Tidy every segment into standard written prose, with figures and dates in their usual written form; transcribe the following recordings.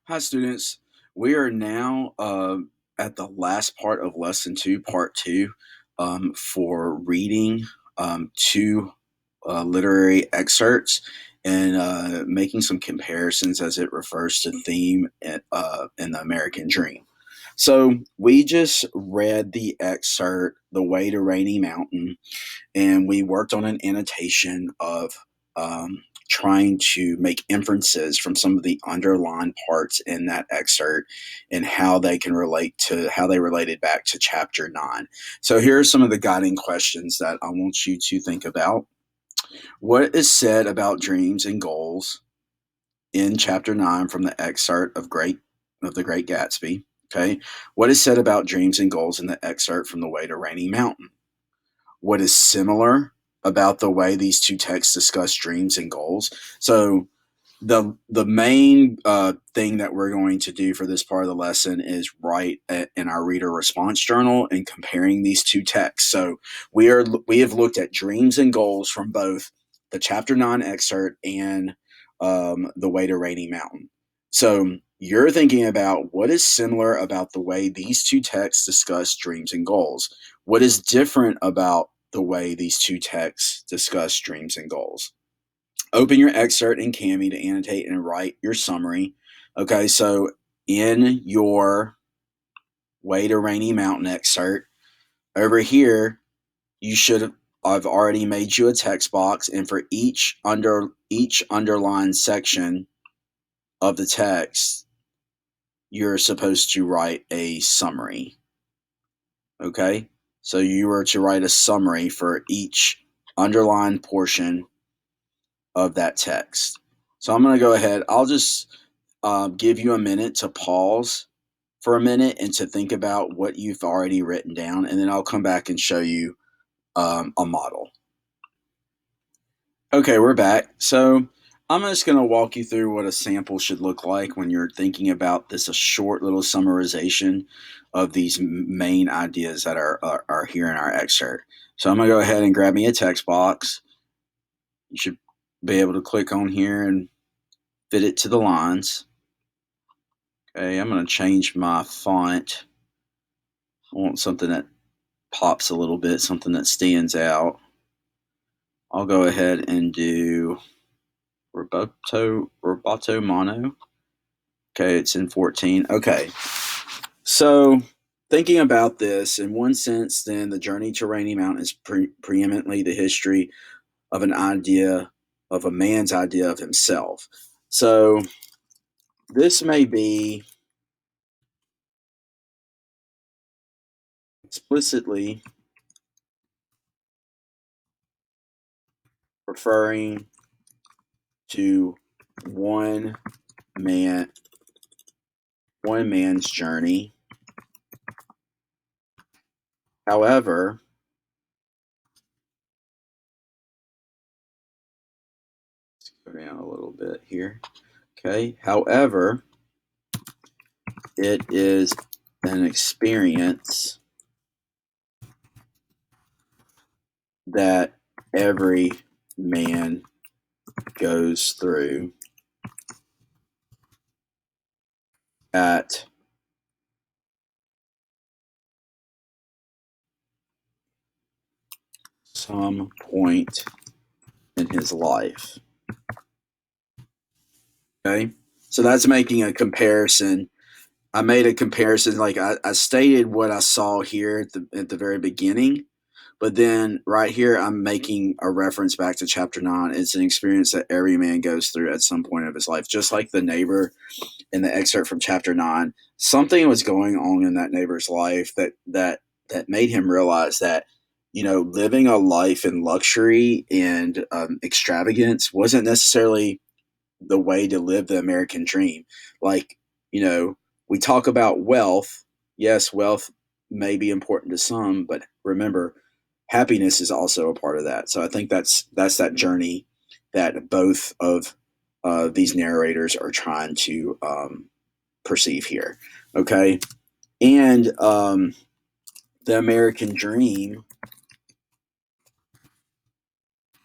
Hi, students. We are now at the last part of lesson two, part two, for reading two literary excerpts and making some comparisons as it refers to theme in the American Dream. So we just read the excerpt, The Way to Rainy Mountain, and we worked on an annotation of trying to make inferences from some of the underlined parts in that excerpt and how they can relate to how they related back to chapter 9. So here are some of the guiding questions that I want you to think about. What is said about dreams and goals in chapter 9 from the excerpt of the Great Gatsby? Okay. What is said about dreams and goals in the excerpt from The Way to Rainy Mountain? What is similar about the way these two texts discuss dreams and goals? So the main thing that we're going to do for this part of the lesson is write in our reader response journal and comparing these two texts. So we have looked at dreams and goals from both the chapter 9 excerpt and The Way to Rainy Mountain. So you're thinking about what is similar about the way these two texts discuss dreams and goals. What is different about the way these two texts discuss dreams and goals? Open your excerpt in Cami to annotate and write your summary. Okay, so in your Way to Rainy Mountain excerpt, over here, you should have I've already made you a text box, and for each underlined section of the text, you're supposed to write a summary. Okay? So you are to write a summary for each underlined portion of that text. So I'm going to go ahead. I'll just give you a minute to pause for a minute and to think about what you've already written down, and then I'll come back and show you a model. Okay, we're back. So I'm just going to walk you through what a sample should look like when you're thinking about this, a short little summarization of these main ideas that are here in our excerpt. So I'm going to go ahead and grab me a text box. You should be able to click on here and fit it to the lines. Okay, I'm going to change my font. I want something that pops a little bit, something that stands out. I'll go ahead and do Roboto Mono. Okay, it's in 14. Okay, so thinking about this, in one sense, then the journey to Rainy Mountain is preeminently the history of an idea, of a man's idea of himself. So this may be explicitly referring to one man, one man's journey. However, let's go down a little bit here. Okay. However, it is an experience that every man goes through at some point in his life. Okay. So that's making a comparison. I made a comparison, like I stated what I saw here at the very beginning, but then right here I'm making a reference back to chapter 9. It's an experience that every man goes through at some point of his life, just like the neighbor in the excerpt from chapter 9. Something was going on in that neighbor's life that made him realize that, you know, living a life in luxury and extravagance wasn't necessarily the way to live the American dream. Like, you know, we talk about wealth. Yes, wealth may be important to some, but remember, happiness is also a part of that. So I think that's that journey that both of these narrators are trying to perceive here. Okay, and the American dream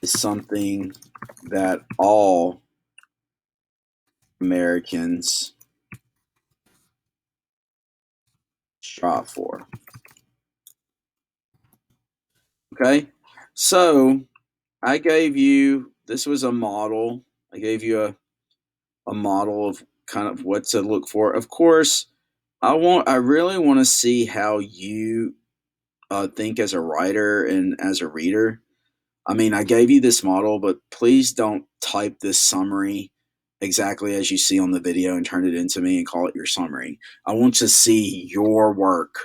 is something that all Americans strive for. Okay, so I gave you, this was a model. I gave you a model of kind of what to look for. Of course, I really want to see how you think as a writer and as a reader. I mean, I gave you this model, but please don't type this summary exactly as you see on the video and turn it into me and call it your summary. I want to see your work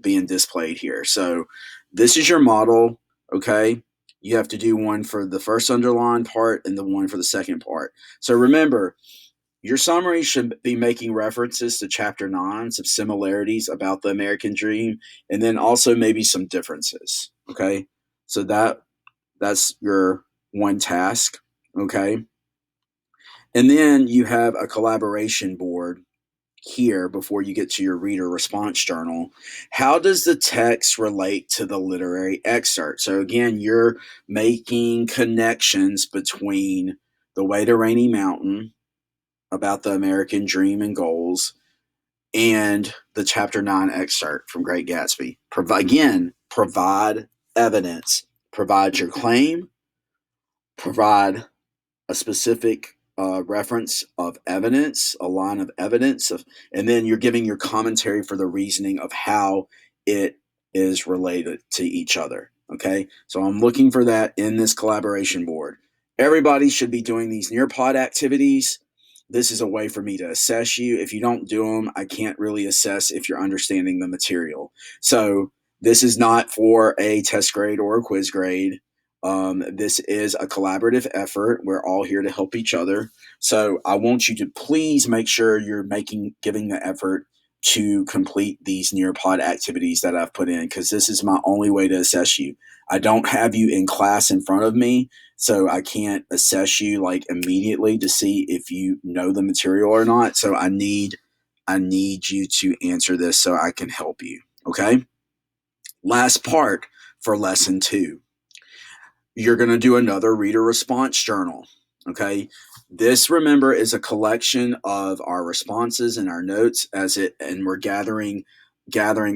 being displayed here. So this is your model, okay? You have to do one for the first underlined part and the one for the second part. So remember, your summary should be making references to chapter 9, some similarities about the American dream, and then also maybe some differences, okay? So that's your one task, okay? And then you have a collaboration board here before you get to your reader response journal. How does the text relate to the literary excerpt? So again, you're making connections between The Way to Rainy Mountain about the American dream and goals and the chapter 9 excerpt from Great Gatsby. Provide evidence, provide your claim, provide a specific reference of evidence, a line of evidence, and then you're giving your commentary for the reasoning of how it is related to each other. Okay, so I'm looking for that in this collaboration board. Everybody should be doing these Nearpod activities. This is a way for me to assess you. If you don't do them, I can't really assess if you're understanding the material. So this is not for a test grade or a quiz grade. This is a collaborative effort. We're all here to help each other. So I want you to please make sure you're giving the effort to complete these Nearpod activities that I've put in, because this is my only way to assess you. I don't have you in class in front of me, so I can't assess you like immediately to see if you know the material or not. So I need you to answer this so I can help you. Okay? Last part for lesson 2. You're going to do another reader response journal. Okay. This, remember, is a collection of our responses and our notes and we're gathering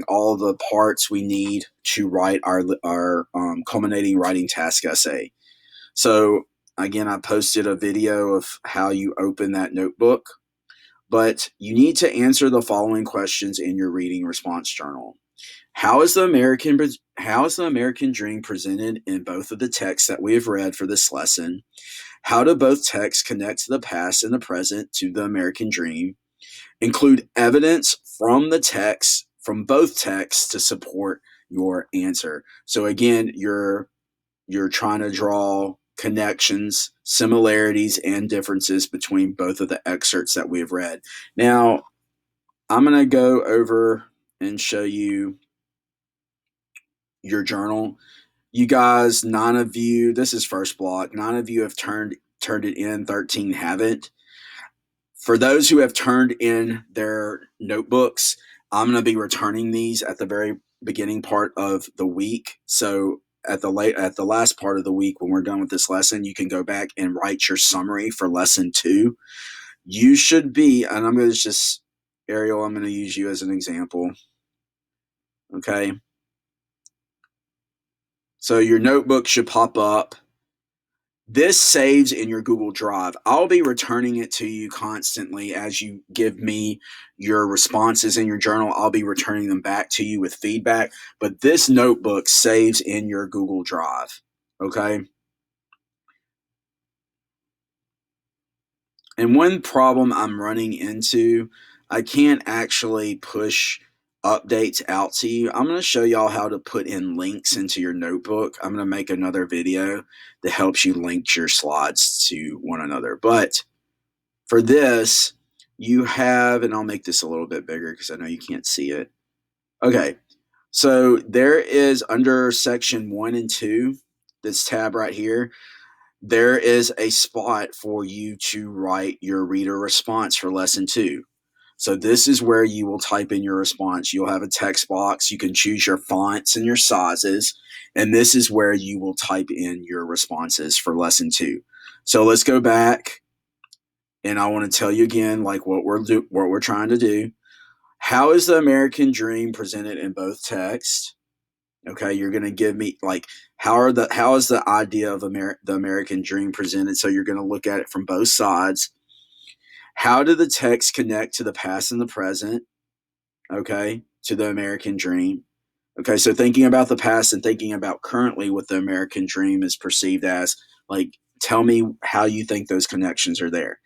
all the parts we need to write our culminating writing task essay. So again, I posted a video of how you open that notebook, but you need to answer the following questions in your reading response journal. How is the American dream presented in both of the texts that we have read for this lesson? How do both texts connect to the past and the present to the American dream? Include evidence from both texts to support your answer. So again, you're trying to draw connections, similarities, and differences between both of the excerpts that we have read. Now, I'm going to go over and show you your journal. You guys, 9 of you, this is first block, 9 of you have turned it in, 13 haven't. For those who have turned in their notebooks, I'm going to be returning these at the very beginning part of the week. So at the last part of the week, when we're done with this lesson, you can go back and write your summary for lesson 2. You should be, and I'm going to just, Ariel, I'm going to use you as an example. Okay. So your notebook should pop up. This saves in your Google Drive. I'll be returning it to you constantly as you give me your responses in your journal. I'll be returning them back to you with feedback, but this notebook saves in your Google Drive. Okay? And one problem I'm running into, I can't actually push updates out to you. I'm going to show y'all how to put in links into your notebook. I'm going to make another video that helps you link your slides to one another. But for this, you have, and I'll make this a little bit bigger because I know you can't see it. Okay, so there is under section 1 and 2, this tab right here, there is a spot for you to write your reader response for lesson 2. So this is where you will type in your response. You'll have a text box. You can choose your fonts and your sizes. And this is where you will type in your responses for lesson 2. So let's go back. And I want to tell you again, like what we're trying to do. How is the American dream presented in both texts? Okay, you're going to give me like how is the idea of the American dream presented? So you're going to look at it from both sides. How do the texts connect to the past and the present? Okay, to the American dream. Okay, so thinking about the past and thinking about currently what the American dream is perceived as, like, tell me how you think those connections are there.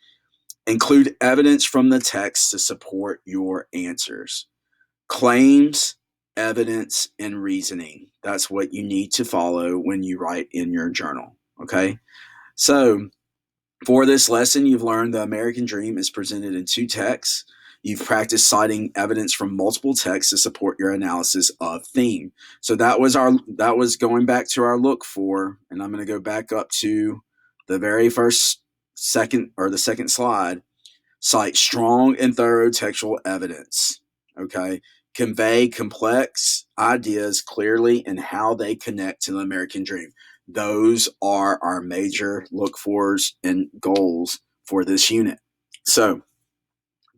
Include evidence from the text to support your answers. Claims, evidence, and reasoning. That's what you need to follow when you write in your journal. Okay, so for this lesson, you've learned the American dream is presented in two texts. You've practiced citing evidence from multiple texts to support your analysis of theme. So that was going back to our look for, and I'm going to go back up to the very first second or the second slide. Cite strong and thorough textual evidence. Okay, convey complex ideas clearly and how they connect to the American dream. Those are our major look fors and goals for this unit. So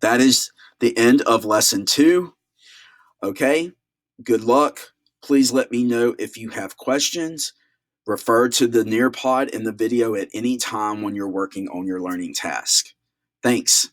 that is the end of lesson 2. Okay, good luck. Please let me know if you have questions. Refer to the Nearpod in the video at any time when you're working on your learning task. Thanks.